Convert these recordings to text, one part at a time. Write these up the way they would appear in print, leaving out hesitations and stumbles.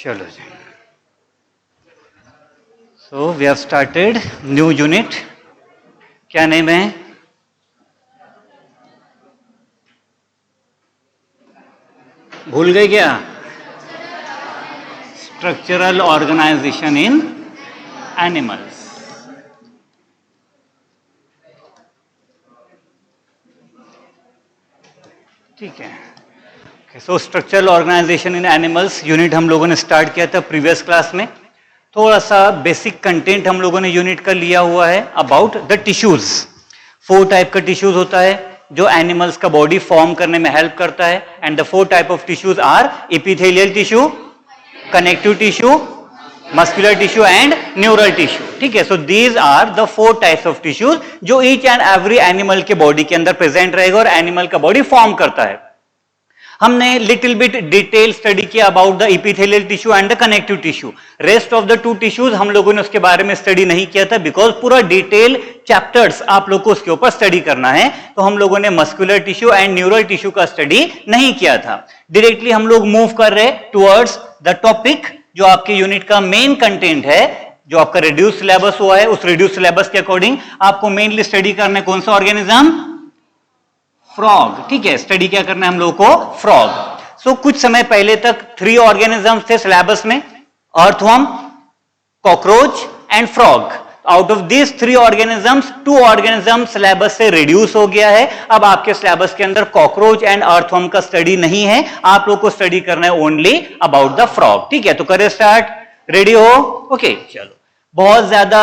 चलो जी, so we have started new unit. क्या नेम है? भूल गए क्या? Structural organisation in animals. ठीक है. So structural organisation in animals unit हम लोगों ने स्टार्ट किया था प्रीवियस क्लास में. थोड़ा सा बेसिक कंटेंट हम लोगों ने यूनिट का लिया हुआ है अबाउट द टिश्यूज. 4 टाइप का टिश्यूज होता है जो एनिमल्स का बॉडी फॉर्म करने में हेल्प करता है. And the 4 type of tissues are epithelial tissue, connective tissue, muscular tissue and neural tissue. ठीक है. So these are the 4 types of tissues जो ईच एंड एवरी एनिमल के बॉडी के अंदर प्रेजेंट रहेगा और एनिमल का बॉडी फॉर्म करता है. हमने लिटिल बिट डिटेल स्टडी किया about the epithelial tissue and the connective tissue. Rest of the 2 tissues हम लोगों ने उसके बारे में स्टडी नहीं किया था बिकॉज पूरा डिटेल चैप्टर्स आप लोग को उसके ऊपर स्टडी करना है. तो हम लोगों ने muscular tissue and neural tissue का स्टडी नहीं किया था. डायरेक्टली हम लोग मूव कर रहे टुवर्ड्स द टॉपिक जो आपके यूनिट का मेन कंटेंट है, जो आपका रिड्यूस सिलेबस हुआ है. उस रिड्यूस सिलेबस के अकॉर्डिंग आपको मेनली स्टडी करना है कौन सा ऑर्गेनिज्म? फ्रॉग. ठीक है. स्टडी क्या करना है हम लोगों को? फ्रॉग. सो कुछ समय पहले तक 3 ऑर्गेनिजम्स थे सिलेबस में, earthworm, cockroach and frog. Out of this 3 organisms 2 organism syllabus से रिड्यूस हो गया है. अब आपके सिलेबस के अंदर कॉकरोच एंड अर्थवर्म का स्टडी नहीं है. आप लोग को स्टडी करना है ओनली अबाउट द फ्रॉग. ठीक है. तो करें स्टार्ट. रेडी हो? ओके. चलो. बहुत ज्यादा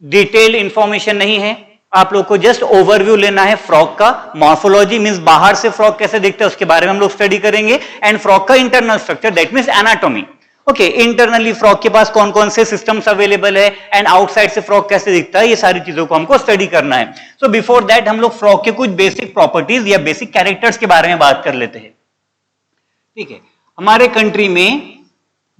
डिटेल्ड इंफॉर्मेशन नहीं है, आप लोग को जस्ट ओवरव्यू लेना है फ्रॉग का. मॉर्फोलॉजी मींस बाहर से फ्रॉग कैसे दिखता है उसके बारे में हम लोग स्टडी करेंगे. एंड फ्रॉग का internal structure that means anatomy. Okay. Internally frog के पास कौन कौन से सिस्टम्स अवेलेबल है एंड आउटसाइड से फ्रॉग कैसे दिखता है, ये सारी चीजों को हमको स्टडी करना है. सो बिफोर दैट हम लोग फ्रॉग के कुछ बेसिक प्रॉपर्टीज या बेसिक कैरेक्टर्स के बारे में बात कर लेते हैं. ठीक है. हमारे कंट्री में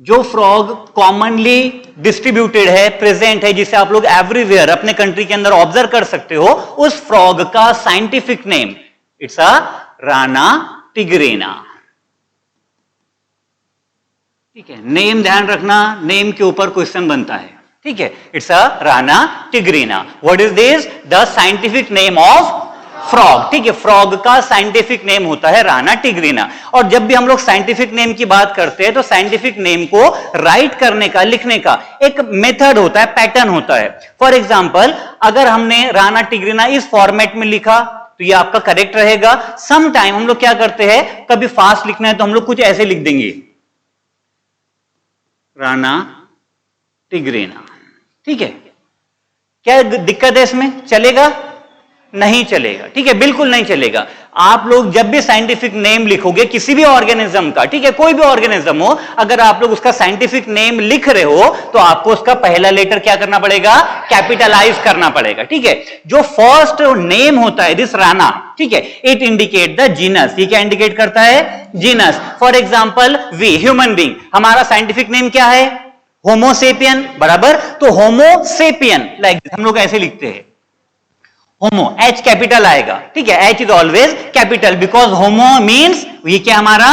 जो फ्रॉग कॉमनली डिस्ट्रीब्यूटेड है, प्रेजेंट है, जिसे आप लोग एवरीवेयर अपने कंट्री के अंदर ऑब्जर्व कर सकते हो, उस फ्रॉग का scientific name it's a Rana tigrina. ठीक है. नेम ध्यान रखना, नेम के ऊपर क्वेश्चन बनता है. ठीक है. It's a Rana tigrina. What is this? The scientific name of frog. ठीक है. फ्रॉग का साइंटिफिक नेम होता है राना टिग्रेना. और जब भी हम लोग साइंटिफिक नेम की बात करते हैं तो साइंटिफिक नेम को राइट करने का, लिखने का एक मेथड होता है, पैटर्न होता है. फॉर एग्जांपल अगर हमने राना टिग्रेना इस फॉर्मेट में लिखा तो ये आपका करेक्ट रहेगा. सम टाइम हम लोग क्या करते हैं, कभी फास्ट लिखना है तो हम लोग कुछ ऐसे लिख देंगे, राना टिग्रेना. ठीक है. क्या दिक्कत है इसमें? चलेगा? नहीं चलेगा. ठीक है. बिल्कुल नहीं चलेगा. आप लोग जब भी साइंटिफिक नेम लिखोगे किसी भी ऑर्गेनिज्म का, ठीक है, कोई भी ऑर्गेनिज्म हो, अगर आप लोग उसका साइंटिफिक नेम लिख रहे हो तो आपको उसका पहला लेटर क्या करना पड़ेगा? कैपिटलाइज करना पड़ेगा. ठीक है. जो फर्स्ट नेम होता है दिस राना, ठीक है, इट इंडिकेट द जीनस. ये क्या इंडिकेट करता है? Genus. For example we, human being, हमारा साइंटिफिक नेम क्या है? होमोसेपियन. बराबर. तो होमोसेपियन लाइक हम लोग ऐसे लिखते हैं, होमो, एच कैपिटल आएगा. ठीक है. H is always capital because homo means ये क्या हमारा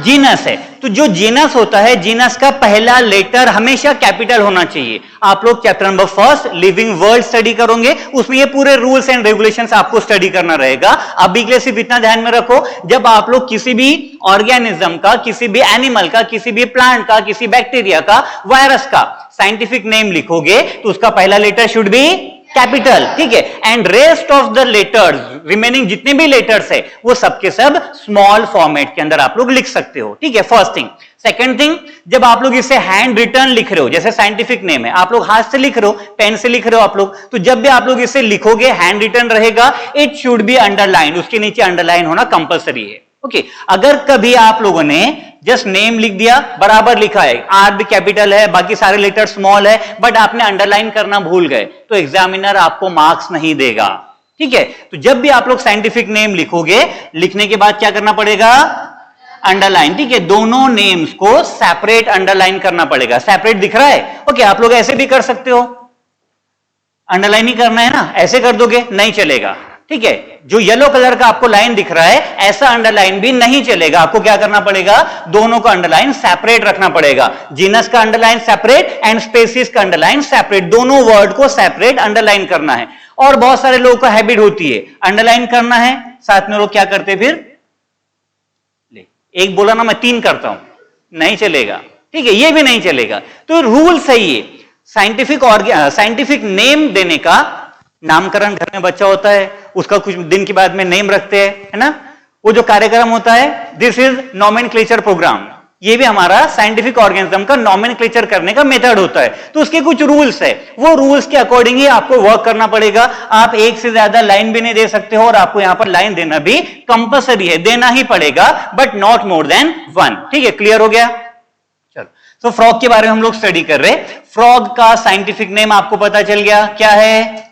जीनस है. तो जो जीनस होता है, जीनस का पहला लेटर हमेशा कैपिटल होना चाहिए. आप लोग chapter number 1 living world study करोगे, उसमें ये पूरे रूल्स एंड रेगुलेशंस आपको स्टडी करना रहेगा. अभी के लिए सिर्फ इतना ध्यान में रखो, जब आप लोग किसी भी ऑर्गेनिज्म का, किसी भी एनिमल का, किसी भी प्लांट का, किसी बैक्टीरिया का, वायरस का साइंटिफिक नेम लिखोगे तो उसका पहला लेटर शुड बी कैपिटल. ठीक है. And rest of the letters, remaining जितने भी लेटर्स है वो सबके सब स्मॉल फॉर्मेट के अंदर आप लोग लिख सकते हो. ठीक है. First thing. सेकंड थिंग, जब आप लोग इसे हैंड रिटन लिख रहे हो, जैसे साइंटिफिक नेम है, आप लोग हाथ से लिख रहे हो, पेन से लिख रहे हो आप लोग, तो जब भी आप लोग इसे लिखोगे हैंड रिटन रहेगा, इट शुड बी अंडरलाइन. उसके नीचे अंडरलाइन होना कंपलसरी है. ओके. अगर कभी आप लोगों ने जस्ट नेम लिख दिया, बराबर लिखा है, आर भी कैपिटल है, बाकी सारे लेटर स्मॉल है, बट आपने अंडरलाइन करना भूल गए, तो एग्जामिनर आपको मार्क्स नहीं देगा. ठीक है. तो जब भी आप लोग साइंटिफिक नेम लिखोगे, लिखने के बाद क्या करना पड़ेगा? अंडरलाइन. ठीक है. दोनों नेम्स को सेपरेट अंडरलाइन करना पड़ेगा. सेपरेट दिख रहा है? ओके. आप लोग ऐसे भी कर सकते हो. अंडरलाइन ही करना है ना, ऐसे कर दोगे नहीं चलेगा, ठीक है। जो येलो कलर का आपको लाइन दिख रहा है ऐसा अंडरलाइन भी नहीं चलेगा, आपको क्या करना पड़ेगा, दोनों का अंडरलाइन सेपरेट रखना पड़ेगा। जीनस का अंडरलाइन सेपरेट एंड स्पेसीज का अंडरलाइन सेपरेट, दोनों वर्ड को सेपरेट अंडरलाइन करना है। और बहुत सारे लोगों को हैबिट होती है अंडरलाइन करना है, साथ में लोग क्या करते फिर ले एक बोला ना मैं 3 करता हूं, नहीं चलेगा, ठीक है, ये भी नहीं चलेगा। तो रूल सही है, साइंटिफिक नेम देने का, नामकरण घर में बच्चा होता है उसका कुछ दिन के बाद में नेम रखते हैं, है ना, वो जो कार्यक्रम होता है दिस इज नॉमेनक्लेचर प्रोग्राम, ये भी हमारा साइंटिफिक ऑर्गेनिज्म का नॉमेनक्लेचर करने का मेथड होता है। तो उसके कुछ रूल्स है, वो रूल्स के अकॉर्डिंग ही आपको वर्क करना पड़ेगा। आप एक से ज्यादा लाइन भी नहीं दे सकते हो और आपको यहां पर लाइन देना भी कंपलसरी है, देना ही पड़ेगा, बट नॉट मोर देन 1, ठीक है, क्लियर हो गया। चलो, तो फ्रॉग के बारे में हम लोग स्टडी कर रहे। फ्रॉग का साइंटिफिक नेम आपको पता चल गया, क्या है,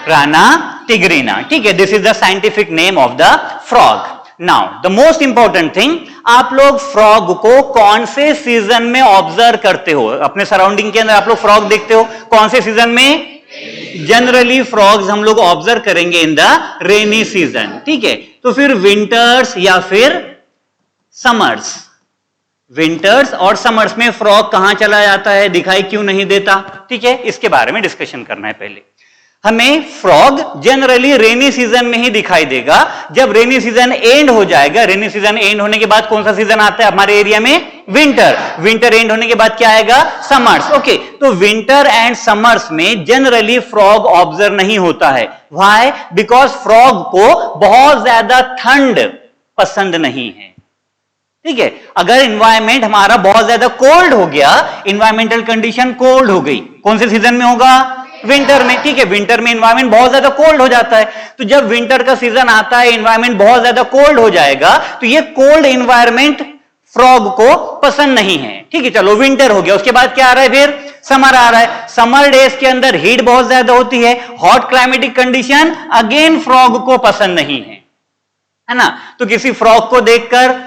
राना टिग्रिना, ठीक है, this is the scientific name of the frog. Now the most important thing, आप लोग फ्रॉग को कौन से सीजन में ऑब्जर्व करते हो, अपने सराउंडिंग के अंदर आप लोग फ्रॉग देखते हो कौन से सीजन में, जनरली फ्रॉग्स हम लोग ऑब्जर्व करेंगे इन द रेनी सीजन, ठीक है। तो फिर विंटर्स या फिर समर्स, विंटर्स और समर्स में फ्रॉग कहां चला जाता है, दिखाई क्यों नहीं देता, ठीक है, इसके बारे में डिस्कशन करना है। पहले हमें फ्रॉग जनरली रेनी सीजन में ही दिखाई देगा। जब रेनी सीजन एंड हो जाएगा, रेनी सीजन एंड होने के बाद कौन सा सीजन आता है हमारे एरिया में, विंटर, विंटर एंड होने के बाद क्या आएगा, समर्स, ओके। तो विंटर एंड समर्स में जनरली फ्रॉग ऑब्जर्व नहीं होता है, व्हाई, बिकॉज फ्रॉग को बहुत ज्यादा ठंड पसंद नहीं है, ठीक है। अगर इन्वायरमेंट हमारा बहुत ज्यादा कोल्ड हो गया, इन्वायरमेंटल कंडीशन कोल्ड हो गई, कौन से सीजन में होगा, विंटर में, ठीक है, विंटर में इन्वायरमेंट बहुत ज्यादा कोल्ड हो जाता है। तो जब विंटर का सीजन आता है, इन्वायरमेंट बहुत ज्यादा कोल्ड हो जाएगा, तो ये कोल्ड इन्वायरमेंट फ्रॉग को पसंद नहीं है, ठीक है। चलो विंटर हो गया, उसके बाद क्या आ रहा है, फिर समर आ रहा है। समर डेज के अंदर हीट बहुत ज्यादा होती है, hot climatic condition again frog को पसंद नहीं है ना। तो किसी फ्रॉग को देखकर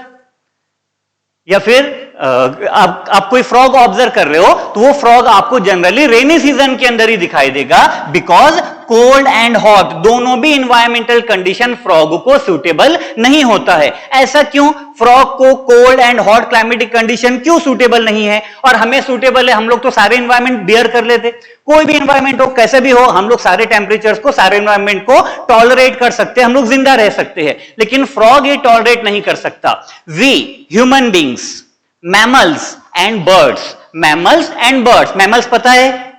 या फिर आप कोई फ्रॉग ऑब्जर्व कर रहे हो तो वो फ्रॉग आपको जनरली रेनी सीजन के अंदर ही दिखाई देगा, बिकॉज कोल्ड एंड हॉट दोनों भी इन्वायरमेंटल कंडीशन फ्रॉग को सूटेबल नहीं होता है। ऐसा क्यों, फ्रॉग को cold and hot climatic condition क्यों सूटेबल नहीं है और हमें सूटेबल है, हम लोग तो सारे इन्वायरमेंट बियर कर लेते, कोई भी इन्वायरमेंट हो कैसे भी हो, हम लोग सारे टेम्परेचर्स को, सारे इन्वायरमेंट को टॉलरेट कर सकते हैं, हम लोग जिंदा रह सकते हैं, लेकिन फ्रॉग ये टॉलरेट नहीं कर सकता। We human beings, mammals and birds, mammals and birds, mammals पता है,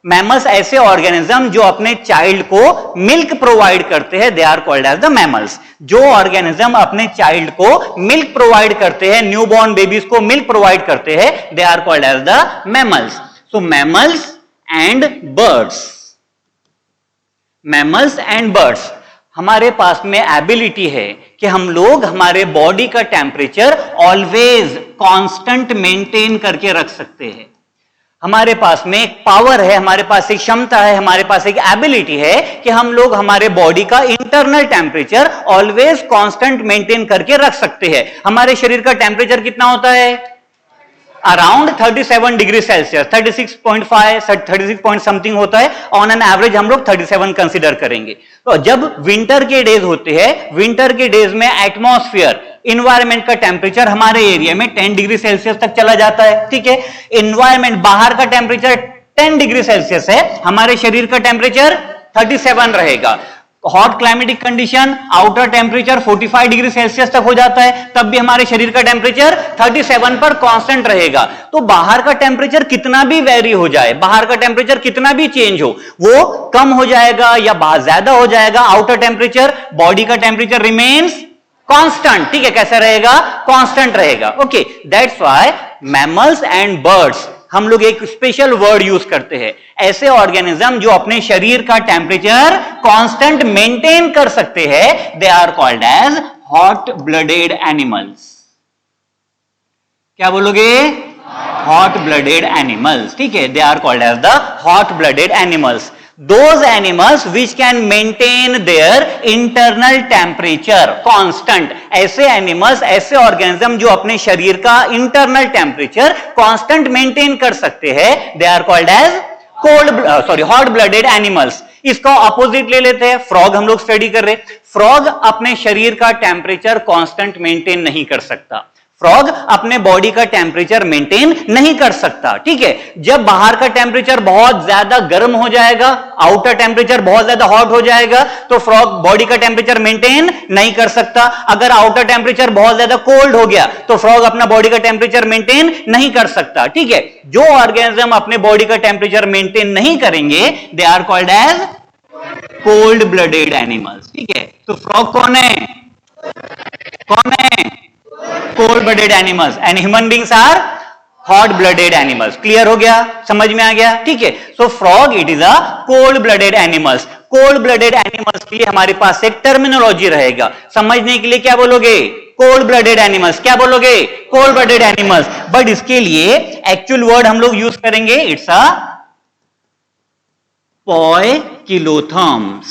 मैमल्स ऐसे ऑर्गेनिज्म जो अपने चाइल्ड को मिल्क प्रोवाइड करते हैं, they are called as the mammals. जो ऑर्गेनिज्म अपने चाइल्ड को मिल्क प्रोवाइड करते हैं, न्यूबॉर्न बेबीज को मिल्क प्रोवाइड करते हैं, they are called as the mammals. So mammals and birds, mammals and birds, हमारे पास में एबिलिटी है कि हम लोग हमारे बॉडी का टेम्परेचर ऑलवेज कांस्टेंट मेंटेन करके रख सकते हैं। हमारे पास में एक पावर है, हमारे पास एक क्षमता है, हमारे पास एक एबिलिटी है कि हम लोग हमारे बॉडी का internal temperature always constant maintain करके रख सकते हैं। हमारे शरीर का टेम्परेचर कितना होता है, around 37 degree Celsius, 36.5, 36 point something होता है, ऑन एन एवरेज हम लोग 37 कंसीडर करेंगे। तो जब विंटर के डेज होते हैं, विंटर के डेज में एटमॉस्फेयर, इन्वायरमेंट का टेम्परेचर हमारे एरिया में 10 डिग्री सेल्सियस तक चला जाता है, ठीक है। इन्वायरमेंट बाहर का टेम्परेचर 10 डिग्री सेल्सियस है, हमारे शरीर का टेम्परेचर 37 रहेगा। Hot climatic condition, outer temperature 45 degree Celsius तक हो जाता है, तब भी हमारे शरीर का टेम्परेचर 37 पर कांस्टेंट रहेगा। तो बाहर का टेम्परेचर कितना भी वेरी हो जाए, बाहर का टेम्परेचर कितना भी चेंज हो, वो कम हो जाएगा या ज्यादा हो जाएगा, आउटर टेम्परेचर, बॉडी का टेम्परेचर रिमेन्स कांस्टेंट, ठीक है, कैसा रहेगा, कांस्टेंट रहेगा, okay. That's why mammals and birds, हम लोग एक स्पेशल वर्ड यूज करते हैं, ऐसे ऑर्गेनिज्म जो अपने शरीर का टेम्परेचर कांस्टेंट मेंटेन कर सकते हैं, they are called as hot blooded animals. क्या बोलोगे, हॉट ब्लडेड एनिमल्स, ठीक है, they are called as the hot blooded animals. Those animals which can maintain their internal temperature constant, ऐसे एनिमल्स, ऐसे organism जो अपने शरीर का इंटरनल टेम्परेचर कांस्टेंट मेंटेन कर सकते हैं, they are called as hot blooded animals. इसका ऑपोजिट ले लेते हैं, फ्रॉग हम लोग स्टडी कर रहे। फ्रॉग अपने शरीर का टेम्परेचर कांस्टेंट मेंटेन नहीं कर सकता। फ्रॉग अपने बॉडी का टेम्परेचर मेंटेन नहीं कर सकता, ठीक है। जब बाहर का टेम्परेचर बहुत ज्यादा गर्म हो जाएगा, आउटर टेम्परेचर बहुत ज्यादा हॉट हो जाएगा, तो फ्रॉग बॉडी का टेम्परेचर मेंटेन नहीं कर सकता। अगर आउटर टेम्परेचर बहुत ज्यादा कोल्ड हो गया तो फ्रॉग अपना बॉडी का टेम्परेचर मेंटेन नहीं कर सकता, ठीक है। जो ऑर्गेनिज्म अपने बॉडी का टेम्परेचर मेंटेन नहीं करेंगे, they are called as cold blooded animals, ठीक है। तो फ्रॉग कौन है? कौन है? Cold blooded animals. And human beings are hot blooded animals. Clear हो गया? समझ में आ गया? ठीक है। So frog it is a cold blooded animals. Cold blooded animals के लिए हमारे पास एक टर्मिनोलॉजी रहेगा। समझने के लिए क्या बोलोगे? Cold blooded animals. क्या बोलोगे? Cold blooded animals. बट इसके लिए एक्चुअल वर्ड हम लोग यूज करेंगे, इट्स अ पोइकिलोथर्म्स,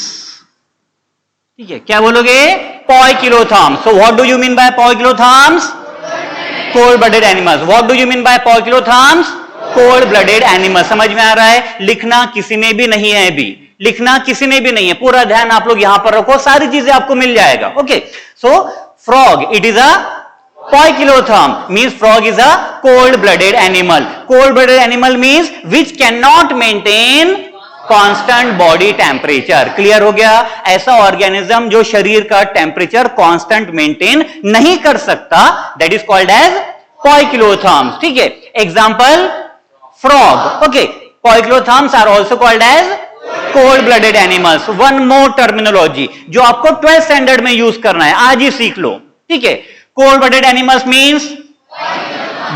ठीक है। क्या बोलोगे? Poikilotherms. So what do you mean bye poikilotherms? Cold blooded animals. What do you mean bye poikilotherms? Cold blooded animals. समझ में आ रहा है? लिखना किसी में भी नहीं है, अभी लिखना किसी में भी नहीं है। पूरा ध्यान आप लोग यहां पर रखो, सारी चीजें आपको मिल जाएगा। Okay, so frog it is a poikilotherm, means frog is a cold blooded animal. Cold blooded animal means which cannot maintain constant body temperature. Clear हो गया? ऐसा ऑर्गेनिज्म जो शरीर का टेम्परेचर कांस्टेंट मेंटेन नहीं कर सकता, that is called as poikilotherms, ठीक है। Example frog. Okay, poikilotherms are also called as cold blooded animals. One more terminology जो आपको 12th स्टैंडर्ड में यूज करना है, आज ही सीख लो, ठीक है। Cold blooded animals means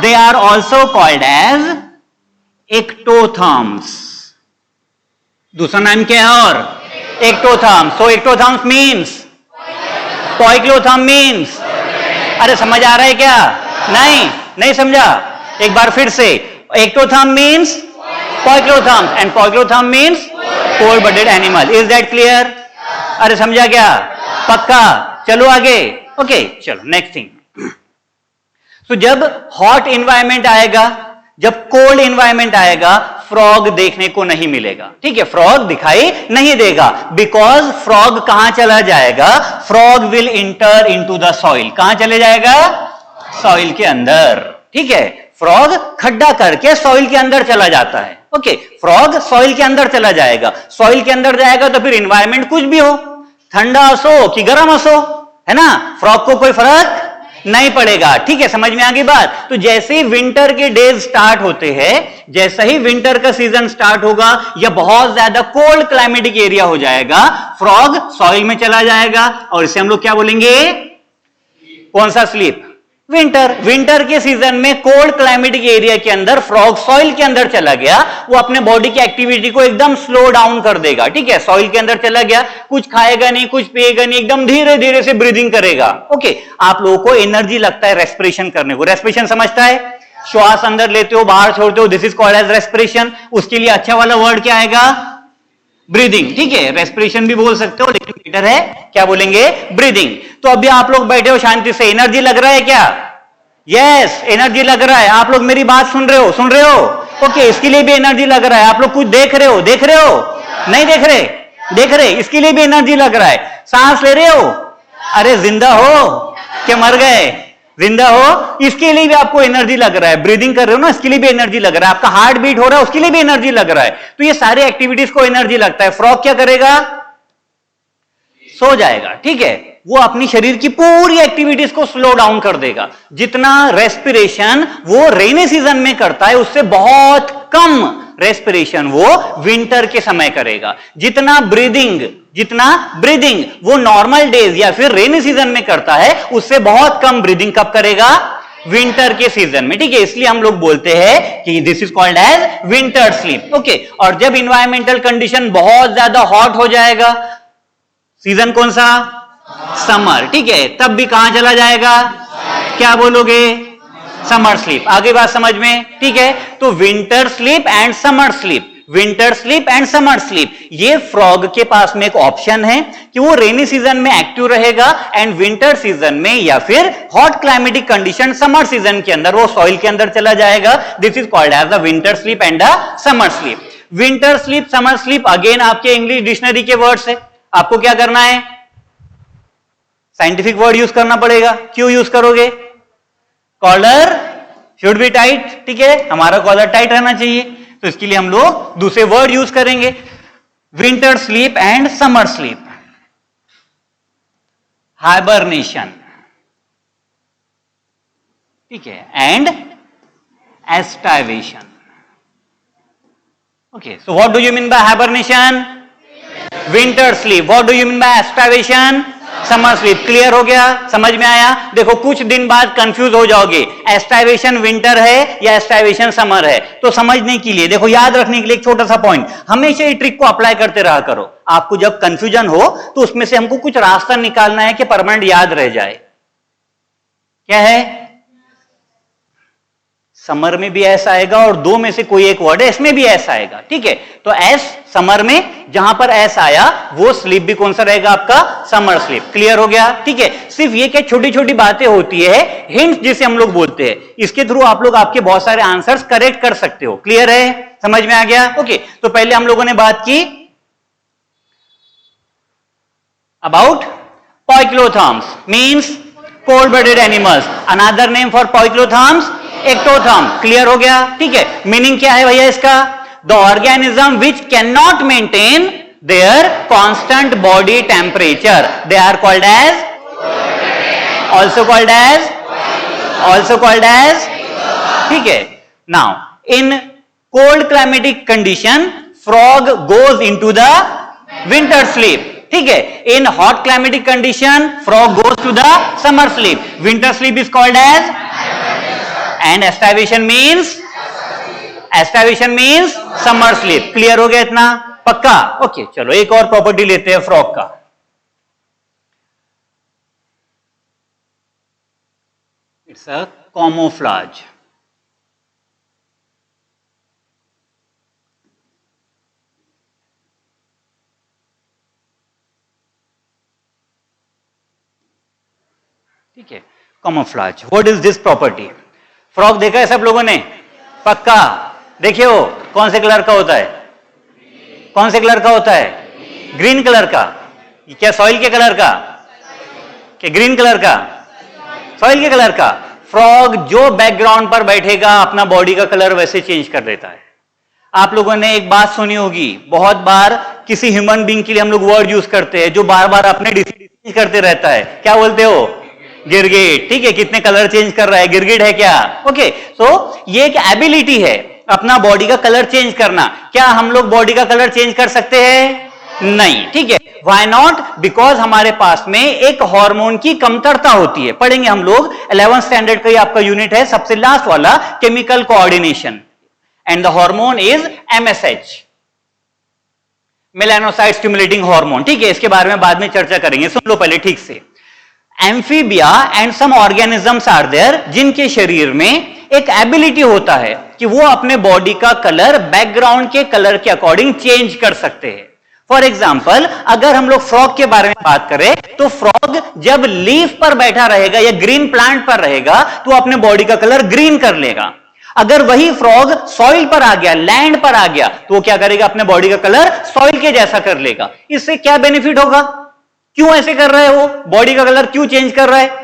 they are also called as ectotherms. दूसरा नाम क्या है? और ectotherm. So ectotherms means, poikilotherm means, अरे समझ आ रहा है क्या? नहीं समझा? एक बार फिर से, ectotherm means poikilotherms and पोइकिलोथर्म means cold blooded animal. Is that clear? अरे समझा क्या? पक्का? चलो आगे। ओके, चलो नेक्स्ट थिंग। तो जब हॉट एनवायरमेंट आएगा, जब कोल्ड एनवायरमेंट आएगा, फ्रॉग देखने को नहीं मिलेगा, ठीक है। फ्रॉग दिखाई नहीं देगा, बिकॉज फ्रॉग कहां चला जाएगा? Frog will inter into the soil. कहां चले जाएगा? सॉइल के अंदर, ठीक है। फ्रॉग खड्डा करके सॉइल के अंदर चला जाता है। ओके, फ्रॉग सॉइल के अंदर चला जाएगा। सॉइल के अंदर जाएगा तो फिर एनवायरमेंट कुछ भी हो, ठंडा असो कि गर्म असो, है ना, फ्रॉग को कोई फर्क नहीं पड़ेगा, ठीक है। समझ में आ गई बात? तो जैसे ही विंटर के डेज स्टार्ट होते हैं, जैसे ही विंटर का सीजन स्टार्ट होगा या बहुत ज्यादा कोल्ड क्लाइमेटिक एरिया हो जाएगा, फ्रॉग सॉइल में चला जाएगा और इसे हम लोग क्या बोलेंगे? कौन सा स्लीप? विंटर। विंटर के सीजन में कोल्ड क्लाइमेटिक एरिया के अंदर फ्रॉग सॉइल के अंदर चला गया, वो अपने बॉडी की एक्टिविटी को एकदम स्लो डाउन कर देगा, ठीक है। सॉइल के अंदर चला गया, कुछ खाएगा नहीं, कुछ पिएगा नहीं, एकदम धीरे धीरे से ब्रीदिंग करेगा। ओके, आप लोगों को एनर्जी लगता है रेस्पिरेशन करने को। रेस्पिरेशन समझता है? श्वास अंदर लेते हो, बाहर छोड़ते हो, this is called as respiration. उसके लिए अच्छा वाला वर्ड क्या आएगा? ब्रीदिंग, ठीक है। रेस्पिरेशन भी बोल सकते हो, लेकिन बेटर है क्या बोलेंगे? ब्रीदिंग। तो अभी आप लोग बैठे हो शांति से, एनर्जी लग रहा है क्या? यस, एनर्जी लग रहा है। आप लोग मेरी बात सुन रहे हो? सुन रहे हो? ओके, इसके लिए भी एनर्जी लग रहा है। आप लोग कुछ देख रहे हो? देख रहे हो? नहीं देख रहे? देख रहे? इसके लिए भी एनर्जी लग रहा है। सांस ले रहे हो? अरे जिंदा हो क्या मर गए? जिंदा हो, इसके लिए भी आपको एनर्जी लग रहा है। ब्रीदिंग कर रहे हो ना, इसके लिए भी एनर्जी लग रहा है। आपका हार्ट बीट हो रहा है, उसके लिए भी एनर्जी लग रहा है। तो ये सारी एक्टिविटीज को एनर्जी लगता है। फ्रॉग क्या करेगा? सो जाएगा, ठीक है। वो अपनी शरीर की पूरी एक्टिविटीज को स्लो डाउन कर देगा। जितना रेस्पिरेशन वो रेनी सीजन में करता है, उससे बहुत कम रेस्पिरेशन वो विंटर के समय करेगा। जितना ब्रीदिंग वो नॉर्मल डेज या फिर रेनी सीजन में करता है, उससे बहुत कम ब्रीदिंग कब करेगा? विंटर के सीजन में, ठीक है। इसलिए हम लोग बोलते हैं कि this is called as winter sleep. Okay, और जब इन्वायरमेंटल कंडीशन बहुत ज्यादा हॉट हो जाएगा, सीजन कौन सा? समर, ठीक है, तब भी कहां चला जाएगा? क्या बोलोगे? Summer sleep. आगे बात समझ में? ठीक है। तो winter sleep and summer sleep, winter sleep and summer sleep, ये फ्रॉग के पास में एक ऑप्शन है कि वो रेनी सीजन में एक्टिव रहेगा एंड विंटर सीजन में या फिर hot climatic condition summer season के अंदर वो सॉइल के अंदर चला जाएगा। This is called as the winter sleep and the summer sleep. Winter sleep, summer sleep, again आपके इंग्लिश डिक्शनरी के वर्ड्स है। आपको क्या करना है, साइंटिफिक वर्ड यूज करना पड़ेगा। क्यों यूज करोगे, कॉलर शुड बी टाइट, ठीक है, हमारा कॉलर टाइट रहना चाहिए, तो इसके लिए हम लोग दूसरे वर्ड यूज करेंगे, winter sleep and summer sleep. Hibernation, ठीक है, and aestivation. Okay, so what do you mean by hibernation, winter sleep. What do you mean by aestivation, summer sleep. Clear हो गया, समझ में आया। देखो कुछ दिन बाद कंफ्यूज हो जाओगे, एस्टाइवेशन विंटर है या एस्टाइवेशन समर है, तो समझने के लिए, देखो याद रखने के लिए एक छोटा सा पॉइंट, हमेशा ये ट्रिक को अप्लाई करते रहा करो। आपको जब कंफ्यूजन हो तो उसमें से हमको कुछ रास्ता निकालना है कि परमानेंट याद रह जाए। क्या है, समर में भी ऐसा आएगा और दो में से कोई एक वर्ड है इसमें भी ऐसा आएगा, ठीक है। तो एस समर में जहां पर एस आया वो स्लीप भी कौन सा रहेगा आपका, समर स्लीप। क्लियर हो गया, ठीक है। सिर्फ ये क्या छोटी छोटी बातें होती है, हिंट जिसे हम लोग बोलते हैं, इसके थ्रू आप लोग आपके बहुत सारे आंसर्स करेक्ट कर सकते हो। क्लियर है, समझ में आ गया। ओके, तो पहले हम लोगों ने बात की about poikilotherms, means cold blooded animals. Another name for poikilotherms ectotherm. Clear हो गया, ठीक है। मीनिंग क्या है भैया इसका, the organism which can not maintain their constant body temperature, they are called as, also called as, ठीक है। Now in cold climatic condition frog goes into the winter sleep, ठीक है। In hot climatic condition frog goes to the summer sleep. Winter sleep is called as, and aestivation means summer sleep. Clear हो गया इतना, पक्का। Okay, चलो एक और property लेते हैं फ्रॉग का। It's a camouflage. ठीक है, camouflage. What is this property? Frog देखा है सब लोगों ने, पक्का। देखिए वो कौन से कलर का होता है, कौन से कलर का होता है, ग्रीन कलर का। क्या सॉइल के कलर का, क्या ग्रीन कलर का, सॉइल के कलर का। फ्रॉग जो बैकग्राउंड पर बैठेगा अपना बॉडी का कलर वैसे चेंज कर देता है। आप लोगों ने एक बात सुनी होगी, बहुत बार किसी ह्यूमन बीइंग के लिए हम लोग वर्ड यूज करते हैं जो बार बार अपने डिसीजन करते रहता है। क्या बोलते हो, गिरगिट, ठीक है। कितने कलर चेंज कर रहा है, गिरगिट है क्या। ओके, सो ये एक एबिलिटी है अपना बॉडी का कलर चेंज करना। क्या हम लोग बॉडी का कलर चेंज कर सकते हैं? नहीं, ठीक है। Why not? बिकॉज हमारे पास में एक हार्मोन की कमतरता होती है। पढ़ेंगे हम लोग 11th स्टैंडर्ड का, आपका यूनिट है सबसे लास्ट वाला, chemical coordination, and the hormone is MSH, melanocyte stimulating hormone, ठीक है। इसके बारे में बाद में चर्चा करेंगे, सुन लो पहले ठीक से। Amphibia and some organisms are there, जिनके शरीर में एक एबिलिटी होता है कि वो अपने बॉडी का कलर बैकग्राउंड के कलर के अकॉर्डिंग चेंज कर सकते हैं। फॉर एग्जाम्पल, अगर हम लोग फ्रॉग के बारे में बात करें तो फ्रॉग जब लीफ पर बैठा रहेगा या ग्रीन प्लांट पर रहेगा तो अपने बॉडी का कलर ग्रीन कर लेगा। अगर वही फ्रॉग सॉइल पर आ गया, लैंड पर आ गया, तो वो क्या करेगा, अपने बॉडी का कलर सॉइल के जैसा कर लेगा। इससे क्या बेनिफिट होगा, क्यों ऐसे कर रहा है, वो बॉडी का कलर क्यों चेंज कर रहा है?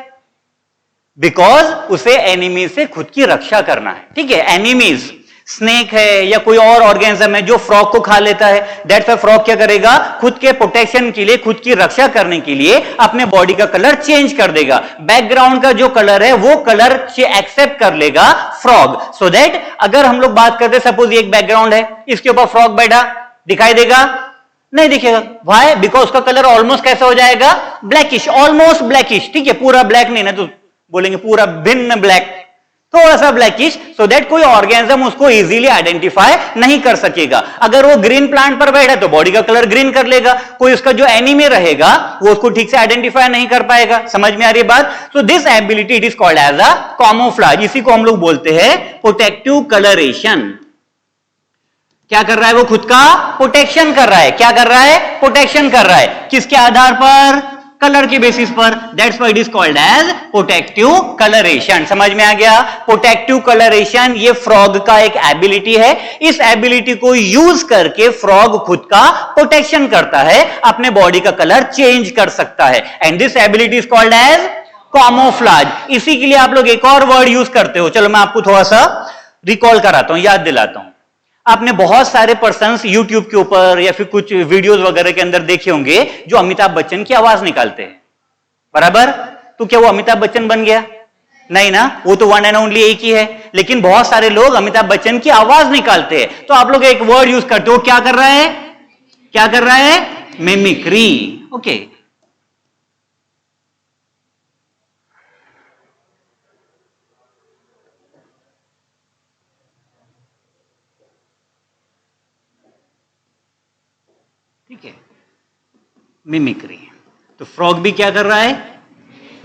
बिकॉज उसे एनिमी से खुद की रक्षा करना है, ठीक है। एनिमीज स्नेक है या कोई और ऑर्गेनिज्म है जो फ्रॉग को खा लेता है, दैट्स व्हाई फ्रॉग क्या करेगा, खुद के प्रोटेक्शन के लिए, खुद की रक्षा करने के लिए अपने बॉडी का कलर चेंज कर देगा। बैकग्राउंड का जो कलर है वो कलर एक्सेप्ट कर लेगा फ्रॉग, सो दैट अगर हम लोग बात करते, सपोज एक बैकग्राउंड है, इसके ऊपर फ्रॉग बैठा, दिखाई देगा? नहीं दिखेगा। व्हाई? बिकॉज उसका कलर ऑलमोस्ट कैसा हो जाएगा, ब्लैकिश, ऑलमोस्ट ब्लैकिश, ठीक है। पूरा ब्लैक नहीं ना, तो बोलेंगे पूरा भिन्न ब्लैक, थोड़ा सा ब्लैकिश, सो दैट कोई ऑर्गेनिज्म उसको इजीली आइडेंटिफाई नहीं कर सकेगा। अगर वो ग्रीन प्लांट पर बैठा तो बॉडी का कलर ग्रीन कर लेगा, कोई उसका जो एनिमी रहेगा वो उसको ठीक से आइडेंटिफाई नहीं कर पाएगा। समझ में आ रही बात? So this ability it is called as a camouflage. इसी को हम लोग बोलते हैं प्रोटेक्टिव कलरेशन। क्या कर रहा है वो, खुद का प्रोटेक्शन कर रहा है। क्या कर रहा है, प्रोटेक्शन कर रहा है। किसके आधार पर? कलर के बेसिस पर, that's why it is called as protective colouration. समझ में आ गया? प्रोटेक्टिव कलरेशन ये फ्रॉग का एक एबिलिटी है। इस एबिलिटी को यूज करके फ्रॉग खुद का प्रोटेक्शन करता है, अपने बॉडी का कलर चेंज कर सकता है, and this ability is called as camouflage. इसी के लिए आप लोग एक और वर्ड यूज करते हो, चलो मैं आपको थोड़ा सा रिकॉल कराता हूं, याद दिलाता हूं। आपने बहुत सारे पर्सन्स यूट्यूब के ऊपर या फिर कुछ वीडियोस वगैरह के अंदर देखे होंगे जो अमिताभ बच्चन की आवाज निकालते हैं, बराबर? तो क्या वो अमिताभ बच्चन बन गया? नहीं ना, वो तो वन एंड ओनली एक ही है। लेकिन बहुत सारे लोग अमिताभ बच्चन की आवाज निकालते हैं, तो आप लोग एक वर्ड यूज करते हो, क्या कर रहा है? क्या कर रहा है? मिमिक्री। ओके, ठीक है, मिमिक्री। तो फ्रॉग भी क्या कर रहा है?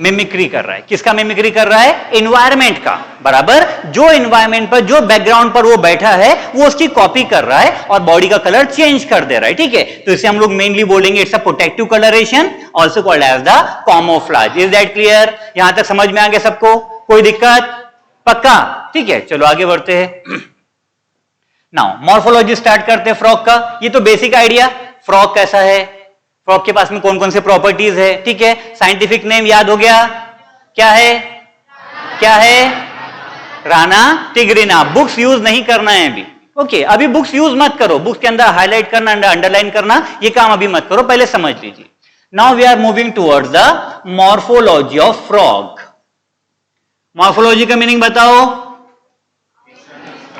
मिमिक्री कर रहा है। किसका मिमिक्री कर रहा है? एनवायरमेंट का, बराबर? जो एनवायरमेंट पर, जो बैकग्राउंड पर वो बैठा है, वो उसकी कॉपी कर रहा है और बॉडी का कलर चेंज कर दे रहा है, ठीक है? तो इसे हम लोग मेनली बोलेंगे it's a protective colouration, also called as the camouflage. Is that clear? यहां तक समझ में आ गया सबको? कोई दिक्कत? पक्का? ठीक है, चलो आगे बढ़ते हैं। नाउ मॉर्फोलॉजी स्टार्ट करते हैं फ्रॉग का। ये तो बेसिक आइडिया, फ्रॉग कैसा है, फ्रॉग के पास में कौन कौन से प्रॉपर्टीज है, ठीक है? साइंटिफिक नेम याद हो गया? क्या है? क्या है? राना टिग्रिना। बुक्स यूज नहीं करना है अभी, ओके? अभी बुक्स यूज मत करो, बुक्स के अंदर हाईलाइट करना, अंडरलाइन करना, ये काम अभी मत करो, पहले समझ लीजिए। Now we are moving towards the morphology of frog. Morphology का मीनिंग बताओ?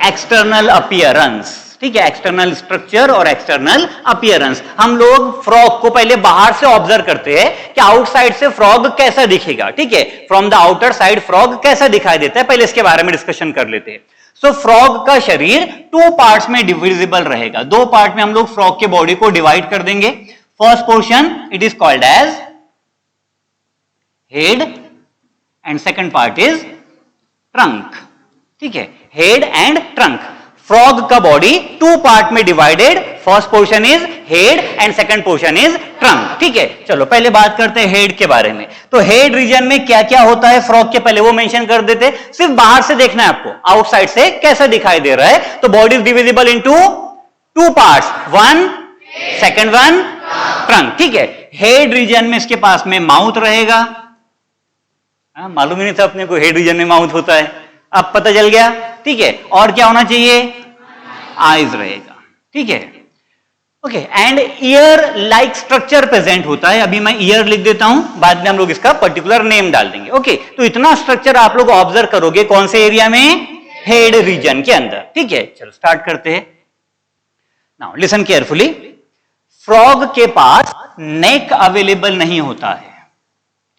एक्सटर्नल अपीयरेंस, ठीक है? एक्सटर्नल स्ट्रक्चर और एक्सटर्नल अपीयरेंस। हम लोग फ्रॉग को पहले बाहर से ऑब्जर्व करते हैं कि आउटसाइड से फ्रॉग कैसा दिखेगा, ठीक है? From the outer side frog कैसा दिखाई देता है, पहले इसके बारे में डिस्कशन कर लेते हैं। सो फ्रॉग का शरीर 2 पार्ट्स में डिविजिबल रहेगा। 2 पार्ट में हम लोग फ्रॉग के बॉडी को डिवाइड कर देंगे। First portion it is called as head and second part is trunk, ठीक है? Head and trunk. फ्रॉग का बॉडी 2 पार्ट में divided, first portion is head and second portion is trunk, ठीक है? चलो पहले बात करते हैं हेड के बारे में। तो हेड रीजन में क्या क्या होता है फ्रॉग के, पहले वो मेंशन कर देते। सिर्फ बाहर से देखना है आपको, आउटसाइड से कैसा दिखाई दे रहा है। तो body is divisible into 2 parts, one second one trunk, ठीक है? हेड रीजन में इसके पास में माउथ रहेगा। मालूम ही नहीं था अपने को हेड रीजन में माउथ होता है, अब पता चल गया, ठीक है? और क्या होना चाहिए? आईज रहेगा, ठीक है? Okay, and year like structure present होता है। अभी मैं ईयर लिख देता हूं, बाद में हम लोग इसका पर्टिकुलर नेम डाल देंगे, ओके? तो इतना स्ट्रक्चर आप लोग ऑब्जर्व करोगे कौन से एरिया में? हेड रीजन के अंदर, ठीक है? चलो स्टार्ट करते हैं। Now listen carefully. फ्रॉग के पास नेक अवेलेबल नहीं होता है,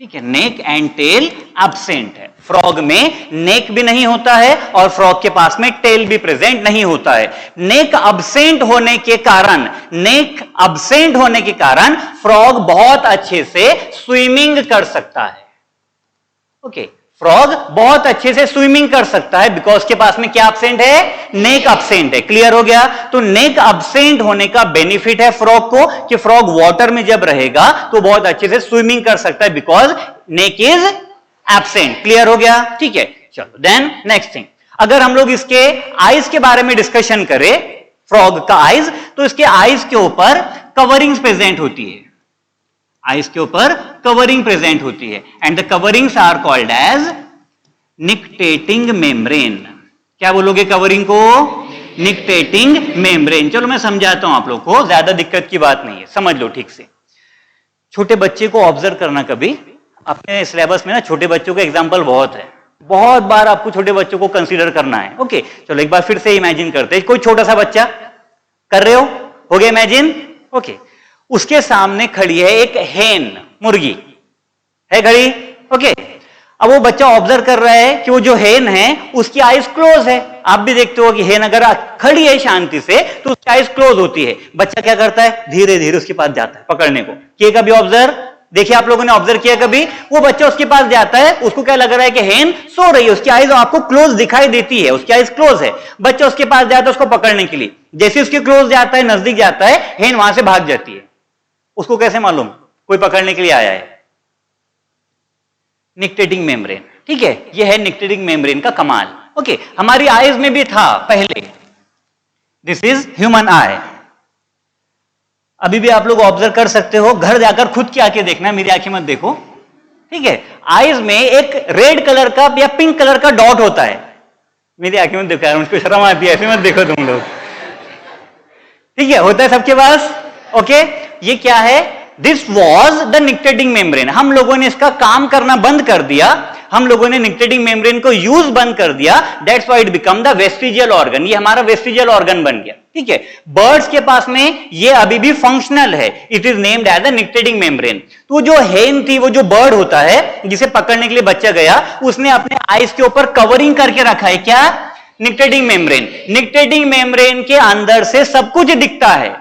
ठीक है? नेक एंड टेल एब्सेंट है। फ्रॉग में नेक भी नहीं होता है और फ्रॉग के पास में टेल भी प्रेजेंट नहीं होता है। नेक अब्सेंट होने के कारण फ्रॉग बहुत अच्छे से स्विमिंग कर सकता है, ओके? फ्रॉग बहुत अच्छे से स्विमिंग कर सकता है बिकॉज के पास में क्या एब्सेंट है? नेक एब्सेंट है। क्लियर हो गया? तो नेक एब्सेंट होने का बेनिफिट है फ्रॉग को कि फ्रॉग वाटर में जब रहेगा तो बहुत अच्छे से स्विमिंग कर सकता है because neck is absent. Clear हो गया? ठीक है, चलो देन नेक्स्ट थिंग, अगर हम लोग इसके आईज के बारे में डिस्कशन करें, फ्रॉग का आईज, तो इसके आईज के ऊपर कवरिंग्स प्रेजेंट होती है। आईज के ऊपर कवरिंग प्रेजेंट होती है and the coverings are called as nictitating membrane. क्या बोलोगे कवरिंग को? Nictitating membrane. चलो मैं समझाता हूं आप लोग को, ज्यादा दिक्कत की बात नहीं है, समझ लो ठीक से। छोटे बच्चे को ऑब्जर्व करना, कभी अपने सिलेबस में ना छोटे बच्चों का एग्जाम्पल बहुत है, बहुत बार आपको छोटे बच्चों को कंसीडर करना है, ओके? चलो एक बार फिर से इमेजिन करते हैं, कोई छोटा सा बच्चा कर रहे हो गया इमेजिन, ओके? उसके सामने खड़ी है एक हेन, मुर्गी है खड़ी, ओके? अब वो बच्चा ऑब्जर्व कर रहा है कि वो जो हेन है उसकी आईज क्लोज है। आप भी देखते हो कि हेन अगर खड़ी है शांति से तो उसकी आईज क्लोज होती है। बच्चा क्या करता है? धीरे धीरे उसके पास जाता है पकड़ने को। किए कभी ऑब्जर्व? देखिए आप लोगों ने ऑब्जर्व किया कभी? वो बच्चा उसके पास जाता है, उसको क्या लग रहा है कि हेन सो रही है, उसकी आईज आपको क्लोज दिखाई देती है, उसकी आईज क्लोज है। बच्चा उसके पास जाता है उसको पकड़ने के लिए, जैसे उसके क्लोज जाता है, नजदीक जाता है, हेन वहां से भाग जाती है। उसको कैसे मालूम कोई पकड़ने के लिए आया है? निक्टेटिंग मेम्ब्रेन, ठीक है, ये है निक्टेटिंग मेम्ब्रेन का कमाल। ओके, हमारी आईज में भी था पहले, दिस इज ह्यूमन आई। अभी भी आप लोग ऑब्जर्व कर सकते हो, घर जाकर खुद की आंखें देखना, मेरी आंखें मत देखो, ठीक है। आईज में एक रेड कलर का या पिंक कलर का डॉट होता है, मेरी आंखें मत देखो, मुझको शर्म आती है, ऐसे मत देखो तुम लोग, ठीक है, होता है सबके पास। ओके, ये क्या है? This was the nictitating membrane. हम लोगों ने इसका काम करना बंद कर दिया, हम लोगों ने निक्टेटिंग मेम्ब्रेन को यूज बंद कर दिया, that's why it become the vestigial organ. ये हमारा वेस्टिजियल ऑर्गन बन गया, ठीक है। बर्ड्स के पास में ये अभी भी फंक्शनल है, it is named as the nictitating membrane. तो जो हेन थी, वो जो बर्ड होता है जिसे पकड़ने के लिए बच्चा गया, उसने अपने आईज के ऊपर कवरिंग करके रखा है, क्या? Nictitating membrane. निक्टेटिंग मेम्ब्रेन के अंदर से सब कुछ दिखता है।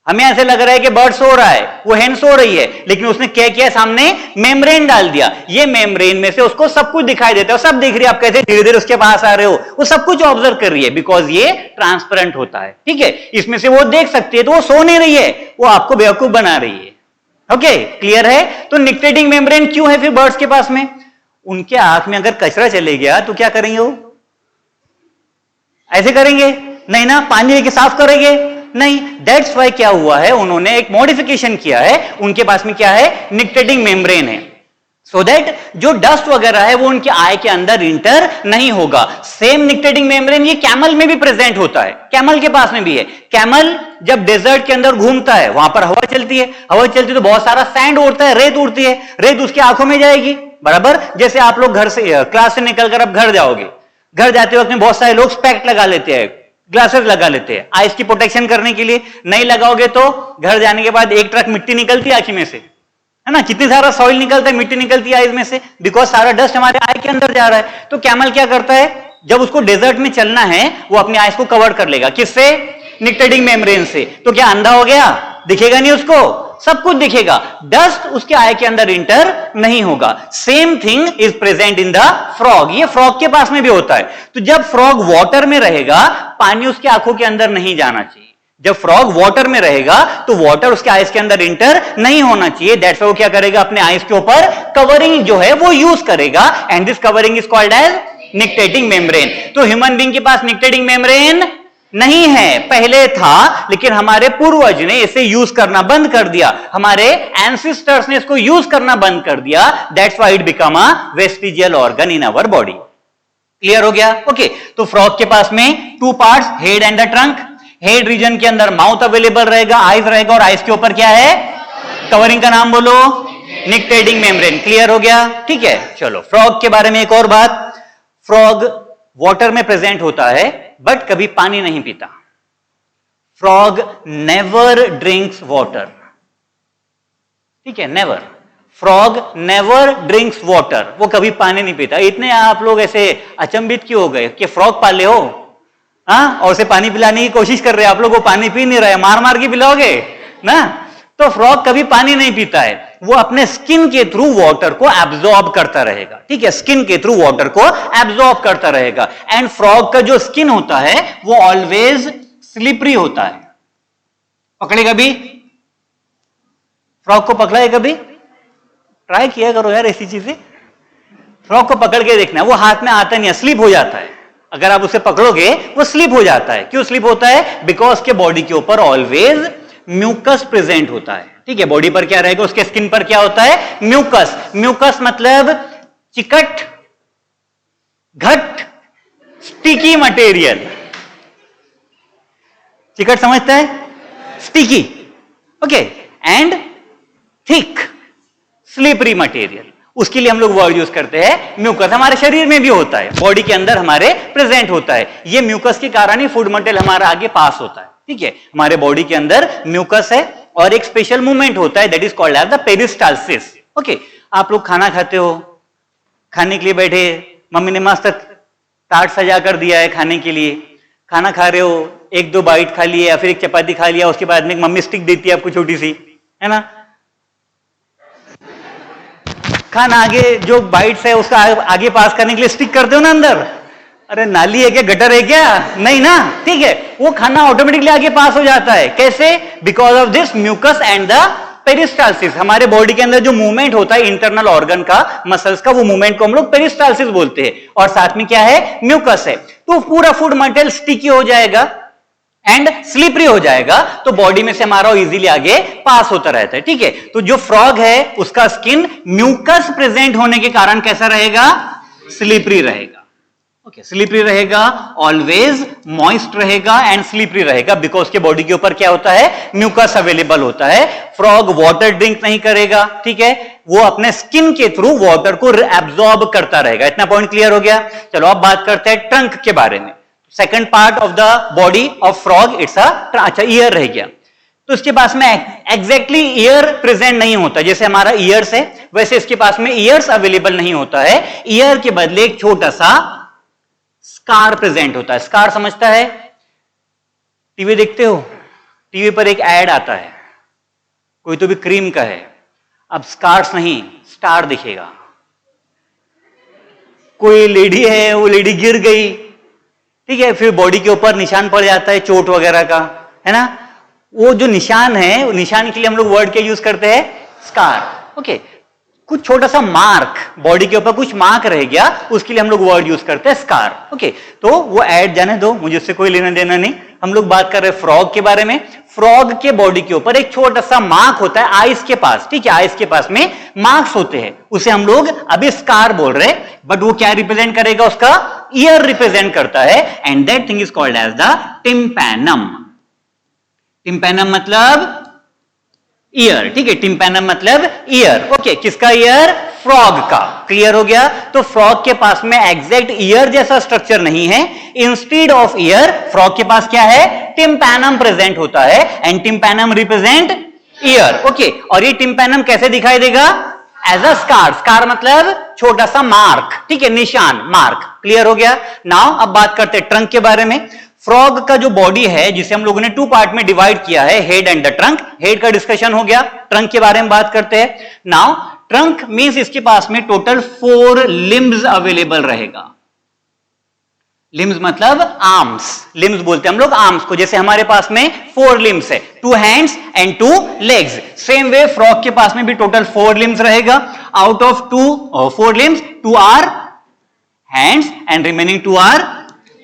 हमें ऐसे लग रहा है कि बर्ड सो रहा है, वो हेन सो रही है, लेकिन उसने क्या किया? सामने मेम्ब्रेन डाल दिया। ये मेम्ब्रेन में से उसको सब कुछ दिखाई देता है, सब दिख रही है, आप कैसे धीरे धीरे उसके पास आ रहे हो, वो सब कुछ ऑब्जर्व कर रही है, बिकॉज ये ट्रांसपेरेंट होता है, ठीक है। इसमें से वो देख सकती है, तो वो सो नहीं रही है, वो आपको बेवकूफ बना रही है। ओके, क्लियर है? तो निक्टेटिंग मेम्ब्रेन क्यों है फिर बर्ड्स के पास में? उनके आंख में अगर कचरा चले गया तो क्या करेंगे वो? ऐसे करेंगे? नहीं ना, पानी लेके साफ करेंगे? नहीं। दैट्स वाई क्या हुआ है, उन्होंने एक मॉडिफिकेशन किया है, उनके पास में क्या है? निक्टेटिंग मेम्ब्रेन है, सो दैट जो डस्ट वगैरह है वो उनके आई के अंदर इंटर नहीं होगा। सेम निक्टेटिंग मेम्ब्रेन ये कैमल में भी प्रेजेंट होता है, कैमल के पास में भी है। कैमल जब डेजर्ट के अंदर घूमता है, वहां पर हवा चलती है, हवा चलती है तो बहुत सारा सैंड उड़ता है, रेत उड़ती है, रेत उसकी आंखों में जाएगी, बराबर। जैसे आप लोग घर से, क्लास से निकलकर अब घर जाओगे, घर जाते वक्त में बहुत सारे लोग स्पेक्ट लगा लेते हैं, ग्लासेस लगा लेते हैं, आईज की प्रोटेक्शन करने के लिए। नहीं लगाओगे तो घर जाने के बाद एक ट्रक मिट्टी निकलती है आंखी में से, है ना, कितनी सारा सॉइल निकलता है, मिट्टी निकलती है आईज में से, बिकॉज सारा डस्ट हमारे आई के अंदर जा रहा है। तो कैमल क्या करता है, जब उसको डेजर्ट में चलना है, वो अपनी आईज को कवर कर लेगा, किससे? निक्टेटिंग मेम्ब्रेन से। तो क्या अंधा हो गया? दिखेगा नहीं उसको, सब कुछ दिखेगा, डस्ट उसके आई के अंदर इंटर नहीं होगा। Same thing is present in the frog, ये फ्रॉग के पास में भी होता है। तो जब फ्रॉग वाटर में रहेगा, पानी उसकी आंखों के अंदर नहीं जाना चाहिए। जब फ्रॉग वाटर में रहेगा तो वाटर उसके आईज के अंदर इंटर नहीं होना चाहिए, दैट्स व्हाई वो क्या करेगा? अपने आईज के ऊपर कवरिंग जो है वो यूज करेगा, and this covering is called as nictitating membrane. तो ह्यूमन बीइंग के पास निक्टेटिंग मेम्ब्रेन नहीं है, पहले था, लेकिन हमारे पूर्वज ने इसे यूज करना बंद कर दिया, हमारे एंसेस्टर्स ने इसको यूज करना बंद कर दिया, that's why it become a vestigial organ in our body. Clear हो गया? ओके, तो फ्रॉग के पास में two parts, head and the trunk. Head region के अंदर माउथ अवेलेबल रहेगा, आईज रहेगा, और आईज के ऊपर क्या है? कवरिंग का नाम बोलो, निक्टेटिंग मेम्ब्रेन। क्लियर हो गया? ठीक है, चलो फ्रॉग के बारे में एक और बात। फ्रॉग वाटर में प्रेजेंट होता है, बट कभी पानी नहीं पीता। फ्रॉग नेवर ड्रिंक्स वाटर, ठीक है, never. Frog never drinks water, वो कभी पानी नहीं पीता। इतने आप लोग ऐसे अचंभित क्यों हो गए कि फ्रॉग पाले हो, हाँ, और उसे पानी पिलाने की कोशिश कर रहे हैं आप लोग, वो पानी पी नहीं रहे, मार मार के पिलाओगे ना। तो फ्रॉग कभी पानी नहीं पीता है, वो अपने स्किन के थ्रू वाटर को एब्जॉर्ब करता रहेगा, ठीक है, स्किन के थ्रू वाटर को एब्जॉर्ब करता रहेगा। एंड फ्रॉग का जो स्किन होता है वो ऑलवेज स्लिपरी होता है। पकड़े कभी फ्रॉग को? पकड़ा है कभी? ट्राई किया करो यार ऐसी चीजें, फ्रॉग को पकड़ के देखना, वो हाथ में आता नहीं है, स्लिप हो जाता है। अगर आप उसे पकड़ोगे वो स्लिप हो जाता है। क्यों स्लिप होता है? बिकॉज के बॉडी के ऊपर ऑलवेज म्यूकस प्रेजेंट होता है, ठीक है। बॉडी पर क्या रहेगा? उसके स्किन पर क्या होता है? म्यूकस। म्यूकस मतलब चिकट, घट, स्टिकी मटेरियल। चिकट समझता है? Sticky, okay, and thick, slippery material. उसके लिए हम लोग वर्ड यूज करते हैं म्यूकस। हमारे शरीर में भी होता है, बॉडी के अंदर हमारे प्रेजेंट होता है। ये म्यूकस के कारण ही फूड मटेरियल हमारा आगे पास होता है, ठीक है। हमारे बॉडी के अंदर म्यूकस है और एक स्पेशल मूवमेंट होता है, that is called as the peristalsis. Okay, आप लोग खाना खाते हो, खाने के लिए बैठे, मम्मी ने मस्त टाट सजा कर दिया है खाने के लिए, खाना खा रहे हो, एक दो बाइट खा लिए या फिर एक चपाती खा लिया, उसके बाद में एक मम्मी स्टिक देती है आपको छोटी सी, है ना। खाना आगे जो बाइट्स है उसका आगे पास करने के लिए स्टिक करते हो ना अंदर। अरे नाली है क्या, गटर है क्या? नहीं ना, ठीक है। वो खाना ऑटोमेटिकली आगे पास हो जाता है। कैसे? Because of this mucus and the peristalsis, हमारे बॉडी के अंदर जो मूवमेंट होता है इंटरनल ऑर्गन का, मसल्स का, वो मूवमेंट को हम लोग पेरिस्टालसिस बोलते हैं। और साथ में क्या है, म्यूकस है। तो पूरा फूड मटेरियल स्टिकी हो जाएगा एंड स्लिपरी हो जाएगा, तो बॉडी में से हमारा इजीली आगे पास होता रहता है। ठीक है, तो जो फ्रॉग है उसका स्किन म्यूकस प्रेजेंट होने के कारण कैसा रहेगा, स्लिपरी रहेगा। ओके, स्लिपरी रहेगा, ऑलवेज मॉइस्ट रहेगा एंड स्लिपरी रहेगा, बिकॉज के बॉडी के ऊपर क्या होता है, म्यूकस अवेलेबल होता है। फ्रॉग वाटर ड्रिंक नहीं करेगा, ठीक है, वो अपने स्किन के थ्रू वाटर को एब्जॉर्ब करता रहेगा। इतना पॉइंट क्लियर हो गया। चलो अब बात करते हैं ट्रंक के बारे में। Second part of the body of frog, it's अच्छा ईयर रह गया। तो इसके पास में एग्जैक्टली ईयर प्रेजेंट नहीं होता, जैसे हमारा ईयर्स है वैसे इसके पास में ईयर्स अवेलेबल नहीं होता है। ईयर के बदले एक छोटा सा स्कार प्रेजेंट होता है। स्कार समझता है, टीवी देखते हो, टीवी पर एक एड आता है, कोई तो भी क्रीम का है, अब स्कार्स नहीं स्टार दिखेगा। कोई लेडी है, वो लेडी गिर गई, ठीक है, फिर बॉडी के ऊपर निशान पड़ जाता है चोट वगैरह का, है ना। वो जो निशान है, वो निशान के लिए हम लोग वर्ड क्या यूज करते हैं, स्कार। ओके, कुछ छोटा सा मार्क, बॉडी के ऊपर कुछ मार्क रह गया, उसके लिए हम लोग वर्ड यूज करते हैं स्कार। ओके, तो वो ऐड जाने दो, मुझे उससे कोई लेना देना नहीं। हम लोग बात कर रहे हैं फ्रॉग के बारे में। फ्रॉग के बॉडी के ऊपर एक छोटा सा मार्क होता है आइस के पास, ठीक है, आइस के पास में मार्क्स होते हैं, उसे हम लोग अभी स्कार बोल रहे हैं, बट वो क्या रिप्रेजेंट करेगा, उसका ईयर रिप्रेजेंट करता है, and that thing is called as the tympanum. Tympanum मतलब ईयर, ठीक है, टिम्पैनम मतलब ईयर। ओके, किसका ईयर, फ्रॉग का। क्लियर हो गया। तो फ्रॉग के पास में एग्जैक्ट ईयर जैसा स्ट्रक्चर नहीं है, इंस्टेड ऑफ ईयर फ्रॉग के पास क्या है, टिम्पैनम प्रेजेंट होता है, and tympanum represent year. Okay, और ये टिम्पैनम कैसे दिखाई देगा, एज अ स्कार। स्कार मतलब छोटा सा मार्क, ठीक है, निशान, मार्क। क्लियर हो गया। नाउ अब बात करते हैं ट्रंक के बारे में। फ्रॉग का जो बॉडी है, जिसे हम लोगों ने टू पार्ट में डिवाइड किया है, head and the trunk. Head का डिस्कशन हो गया, ट्रंक के बारे में बात करते हैं। नाउ ट्रंक मींस इसके पास में टोटल 4 लिम्स अवेलेबल रहेगा। लिम्स मतलब आर्म्स, लिम्स बोलते हैं हम लोग आर्म्स को, जैसे हमारे पास में 4 लिम्स है, 2 hands and 2 legs. Same way frog के पास में भी टोटल 4 लिम्स रहेगा। Out of 4 limbs 2 are hands and remaining 2 are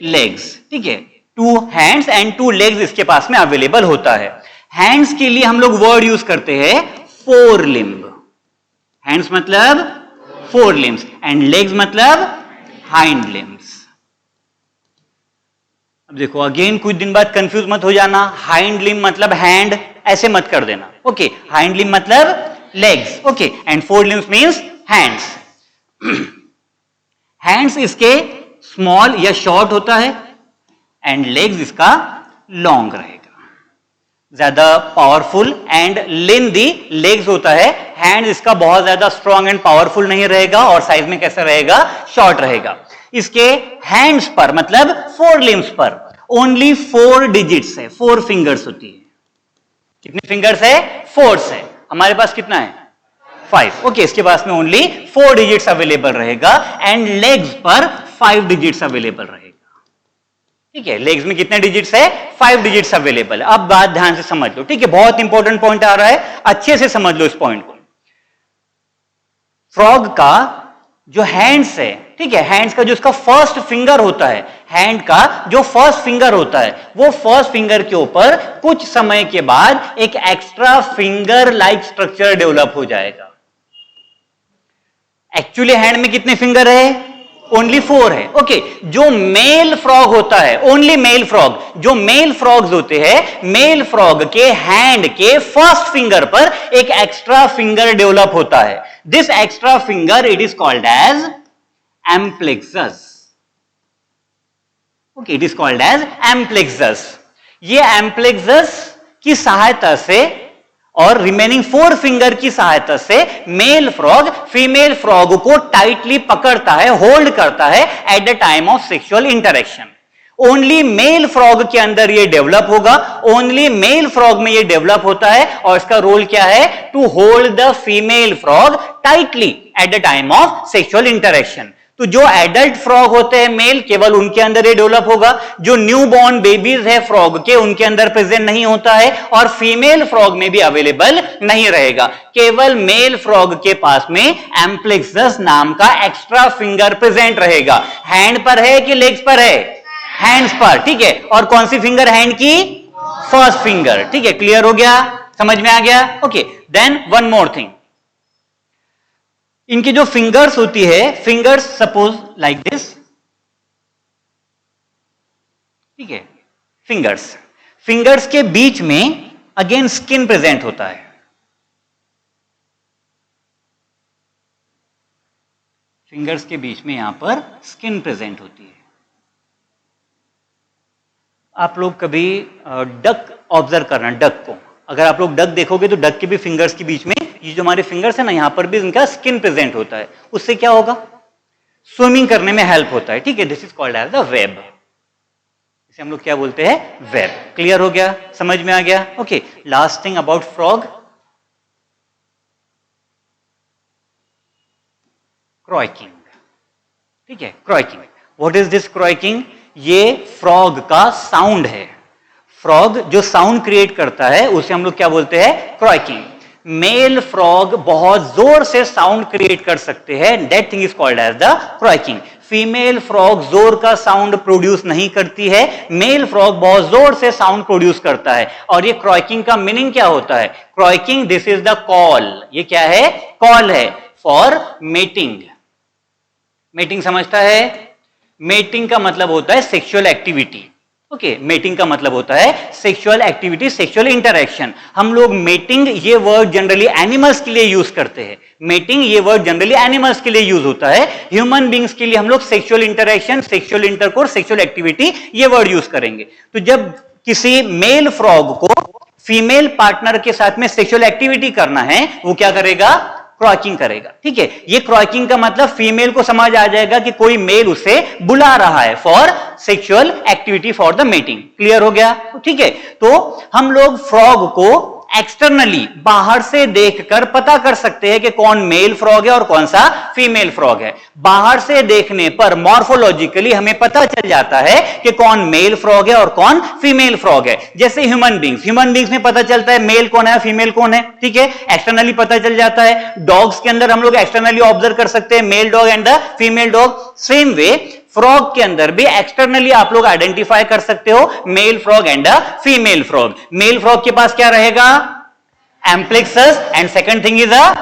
legs. ठीक है, 2 हैंड्स एंड 2 लेग्स इसके पास में अवेलेबल होता है। हैंड्स के लिए हम लोग वर्ड यूज करते हैं 4 लिम्ब। हैंड्स मतलब 4 लिम्स एंड लेग्स मतलब हाइंड लिम्स। अब देखो अगेन कुछ दिन बाद कंफ्यूज मत हो जाना, हाइंड लिम्ब मतलब हैंड, ऐसे मत कर देना। ओके, हाइंड लिम्ब मतलब legs. Okay, and 4 limbs means hands. Hands इसके स्मॉल या शॉर्ट होता है एंड लेग्स इसका लॉन्ग रहेगा, ज्यादा पावरफुल एंड लेंदी लेग्स होता है। हैंड इसका बहुत ज्यादा स्ट्रॉन्ग एंड पावरफुल नहीं रहेगा, और साइज में कैसा रहेगा, शॉर्ट रहेगा। इसके हैंड्स पर मतलब 4 लिम्स पर ओनली 4 डिजिट्स है, 4 फिंगर्स होती है। कितने फिंगर्स है, 4 है। हमारे पास कितना है, 5। ओके, इसके पास में ओनली 4 डिजिट्स अवेलेबल रहेगा, एंड लेग्स पर 5 डिजिट्स अवेलेबल रहेगा। ठीक है, लेग्स में कितने डिजिट्स है, 5 डिजिट्स अवेलेबल है। अब बात ध्यान से समझ लो, ठीक है, बहुत इंपॉर्टेंट पॉइंट आ रहा है, अच्छे से समझ लो इस पॉइंट को। फ्रॉग का जो हैंड्स है, ठीक है, हैंड्स का जो इसका फर्स्ट फिंगर होता है, हैंड का जो फर्स्ट फिंगर होता है, वो फर्स्ट फिंगर के ऊपर कुछ समय के बाद एक extra finger like structure develop हो जाएगा। एक्चुअली हैंड में कितने फिंगर है, ओनली 4 है। ओके, जो मेल फ्रॉग होता है, ओनली मेल फ्रॉग, जो मेल फ्रॉग्स होते हैं, मेल फ्रॉग के हैंड के फर्स्ट फिंगर पर एक एक्स्ट्रा फिंगर डेवलप होता है। This extra finger it is called as amplexus. Okay, it is called as amplexus. ये एम्प्लेक्सस की सहायता से और रिमेनिंग 4 फिंगर की सहायता से मेल फ्रॉग फीमेल फ्रॉग को टाइटली पकड़ता है, होल्ड करता है eight the time of sexual interaction. Only male frog के अंदर ये डेवलप होगा, ओनली मेल फ्रॉग में ये डेवलप होता है, और इसका रोल क्या है, to hold the female frog tightly at the time of sexual interaction. तो जो एडल्ट फ्रॉग होते हैं मेल, केवल उनके अंदर ये डेवलप होगा। जो न्यू बॉर्न बेबीज है फ्रॉग के, उनके अंदर प्रेजेंट नहीं होता है, और फीमेल फ्रॉग में भी अवेलेबल नहीं रहेगा। केवल मेल फ्रॉग के पास में एम्प्लेक्सस नाम का एक्स्ट्रा फिंगर प्रेजेंट रहेगा। हैंड पर है कि लेग्स पर है? हैंड्स पर, ठीक है। और कौन सी फिंगर हैंड की? फर्स्ट फिंगर, ठीक है। क्लियर हो गया? समझ में आ गया? Okay, then one more thing, इनकी जो फिंगर्स होती है, फिंगर्स सपोज लाइक दिस, ठीक है। फिंगर्स के बीच में अगेन स्किन प्रेजेंट होता है। फिंगर्स के बीच में यहां पर स्किन प्रेजेंट होती है। आप लोग कभी डक ऑब्जर्व करना, डक को अगर आप लोग डक देखोगे तो डक के भी फिंगर्स के बीच में ये जो हमारे फिंगर्स है ना, यहां पर भी इनका स्किन प्रेजेंट होता है। उससे क्या होगा? स्विमिंग करने में हेल्प होता है, ठीक है। This is called as the web. इसे हम लोग क्या बोलते हैं? वेब। क्लियर हो गया? समझ में आ गया? Okay, last thing about frog, croaking, ठीक है। Croaking, what is this croaking? ये फ्रॉग का साउंड है। फ्रॉग जो साउंड क्रिएट करता है उसे हम लोग क्या बोलते हैं? क्रॉकिंग। मेल फ्रॉग बहुत जोर से साउंड क्रिएट कर सकते हैं, that thing is called as the croaking. Female frog जोर का साउंड प्रोड्यूस नहीं करती है, मेल फ्रॉग बहुत जोर से साउंड प्रोड्यूस करता है। और ये क्रॉकिंग का मीनिंग क्या होता है? Croaking, this is the call. ये क्या है? कॉल है फॉर मेटिंग। मेटिंग समझता है? मेटिंग का मतलब होता है सेक्सुअल एक्टिविटी, ओके। मेटिंग का मतलब होता है सेक्सुअल एक्टिविटी, सेक्सुअल इंटरेक्शन। हम लोग मेटिंग ये वर्ड जनरली एनिमल्स के लिए यूज करते हैं। मेटिंग ये वर्ड जनरली एनिमल्स के लिए यूज होता है। ह्यूमन बींग्स के लिए हम लोग sexual interaction, sexual intercourse, sexual activity ये वर्ड यूज करेंगे। तो जब किसी मेल फ्रॉग को फीमेल पार्टनर के साथ में सेक्सुअल एक्टिविटी करना है, वो क्या करेगा? क्रॉकिंग करेगा, ठीक है। ये क्रॉकिंग का मतलब फीमेल को समझ आ जाएगा कि कोई मेल उसे बुला रहा है for sexual activity, for the mating. Clear हो गया? ठीक है। तो हम लोग फ्रॉग को एक्सटर्नली, बाहर से देखकर पता कर सकते हैं कि कौन मेल फ्रॉग है और कौन सा फीमेल फ्रॉग है। बाहर से देखने पर मॉर्फोलॉजिकली हमें पता चल जाता है कि कौन मेल फ्रॉग है और कौन फीमेल फ्रॉग है। जैसे ह्यूमन बींग्स में पता चलता है मेल कौन है, फीमेल कौन है, ठीक है। एक्सटर्नली पता चल जाता है। डॉग्स के अंदर हम लोग एक्सटर्नली ऑब्जर्व कर सकते हैं mail dog and the female dog. Same way frog के अंदर भी एक्सटर्नली आप लोग आइडेंटिफाई कर सकते हो male frog and female frog. Male frog के पास क्या रहेगा? Amplexus, and second thing is a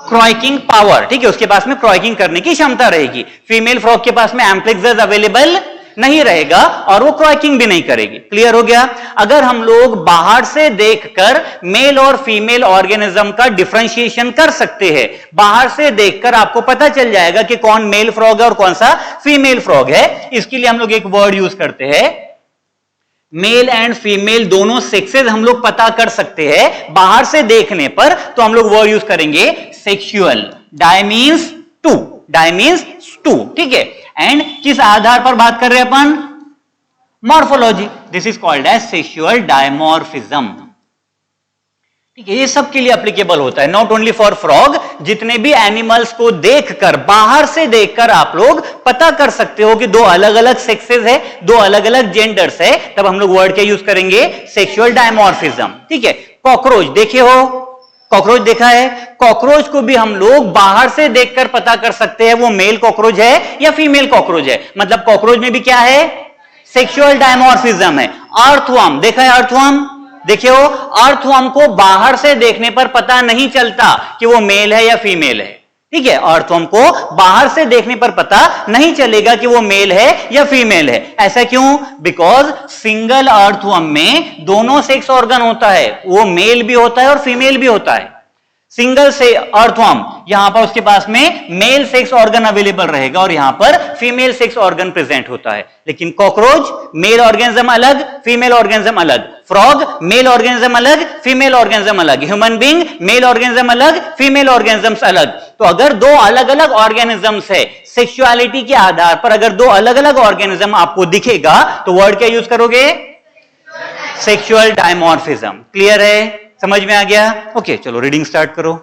croaking power, ठीक है। उसके पास में क्रॉकिंग करने की क्षमता रहेगी। फीमेल फ्रॉग के पास में एम्प्लेक्सस अवेलेबल नहीं रहेगा और वो क्रॉकिंग भी नहीं करेगी। क्लियर हो गया? अगर हम लोग बाहर से देखकर मेल और फीमेल ऑर्गेनिज्म का डिफरेंशिएशन कर सकते हैं, बाहर से देखकर आपको पता चल जाएगा कि कौन मेल फ्रॉग है और कौन सा फीमेल फ्रॉग है। इसके लिए हम लोग एक वर्ड यूज करते हैं, मेल एंड फीमेल दोनों सेक्सेस हम लोग पता कर सकते हैं बाहर से देखने पर। तो हम लोग वर्ड यूज करेंगे sexual. Di means two, di means two, ठीक है। एंड किस आधार पर बात कर रहे हैं अपन? Morphology. This is called as sexual dimorphism, ठीक है। ये सब के लिए एप्लीकेबल होता है, नॉट ओनली फॉर फ्रॉग। जितने भी एनिमल्स को देखकर, बाहर से देखकर आप लोग पता कर सकते हो कि दो अलग अलग सेक्सेस है, दो अलग अलग जेंडर्स है, तब हम लोग वर्ड क्या यूज करेंगे? सेक्सुअल डायमॉर्फिज्म, ठीक है। कॉकरोच देखे हो? कॉकरोच देखा है? कॉकरोच को भी हम लोग बाहर से देखकर पता कर सकते हैं वो मेल कॉकरोच है या फीमेल कॉकरोच है। मतलब कॉकरोच में भी क्या है? सेक्सुअल डायमॉर्फिज्म है। अर्थवर्म देखा है? अर्थवर्म देखिए हो? अर्थवर्म को बाहर से देखने पर पता नहीं चलता कि वो मेल है या फीमेल है, ठीक है। अर्थवर्म को बाहर से देखने पर पता नहीं चलेगा कि वो मेल है या फीमेल है। ऐसा क्यों? बिकॉज सिंगल अर्थवर्म में दोनों सेक्स ऑर्गन होता है, वो मेल भी होता है और फीमेल भी होता है। सिंगल से अर्थवर्म, यहां पर उसके पास में मेल सेक्स ऑर्गन अवेलेबल रहेगा और यहां पर फीमेल सेक्स ऑर्गन प्रेजेंट होता है। लेकिन कॉकरोच मेल ऑर्गेनिज्म अलग, फीमेल ऑर्गेनिज्म अलग। फ्रॉग मेल ऑर्गेनिज्म अलग, फीमेल ऑर्गेनिज्म अलग। ह्यूमन बीइंग मेल ऑर्गेनिज्म अलग, फीमेल ऑर्गेनिज्म अलग। तो अगर दो अलग अलग ऑर्गेनिजम्स है, सेक्सुअलिटी के आधार पर अगर दो अलग अलग ऑर्गेनिज्म आपको दिखेगा तो वर्ड क्या यूज करोगे? Sexual dimorphism. क्लियर है? समझ में आ गया? ओके, चलो रीडिंग स्टार्ट करो।